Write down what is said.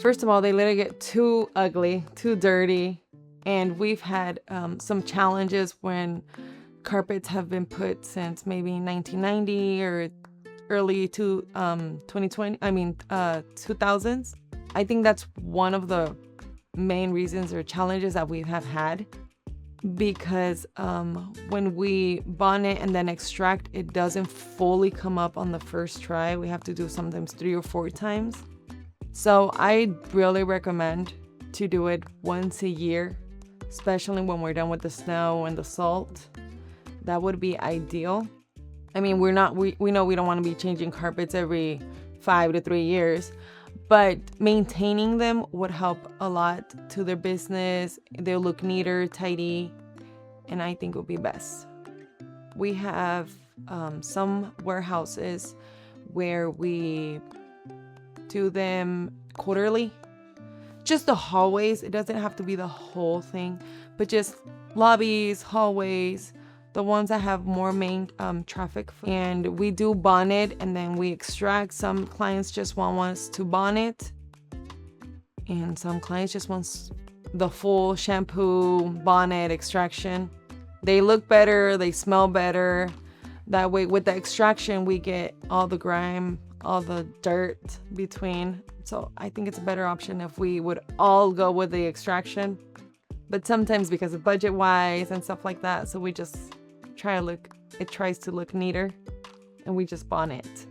first of all, they literally get too ugly, too dirty. And we've had some challenges when carpets have been put since maybe 1990 or early to 2000s. I think that's one of the main reasons or challenges that we have had, because when we bonnet and then extract, it doesn't fully come up on the first try. We have to do sometimes 3 or 4 times. So I really recommend to do it once a year, especially when we're done with the snow and the salt. That would be ideal. I mean, we know we don't want to be changing carpets every 5 to 3 years, but maintaining them would help a lot to their business. They'll look neater, tidy, and I think it would be best. We have some warehouses where we do them quarterly. Just the hallways. It doesn't have to be the whole thing, but just lobbies, hallways, the ones that have more main traffic. And we do bonnet and then we extract. Some clients just want us to bonnet, and some clients just want the full shampoo, bonnet, extraction. They look better, they smell better. That way with the extraction we get all the grime, all the dirt between. So I think it's a better option if we would all go with the extraction. But sometimes because of budget wise and stuff like that, so we just tries to look neater and we just bonnet.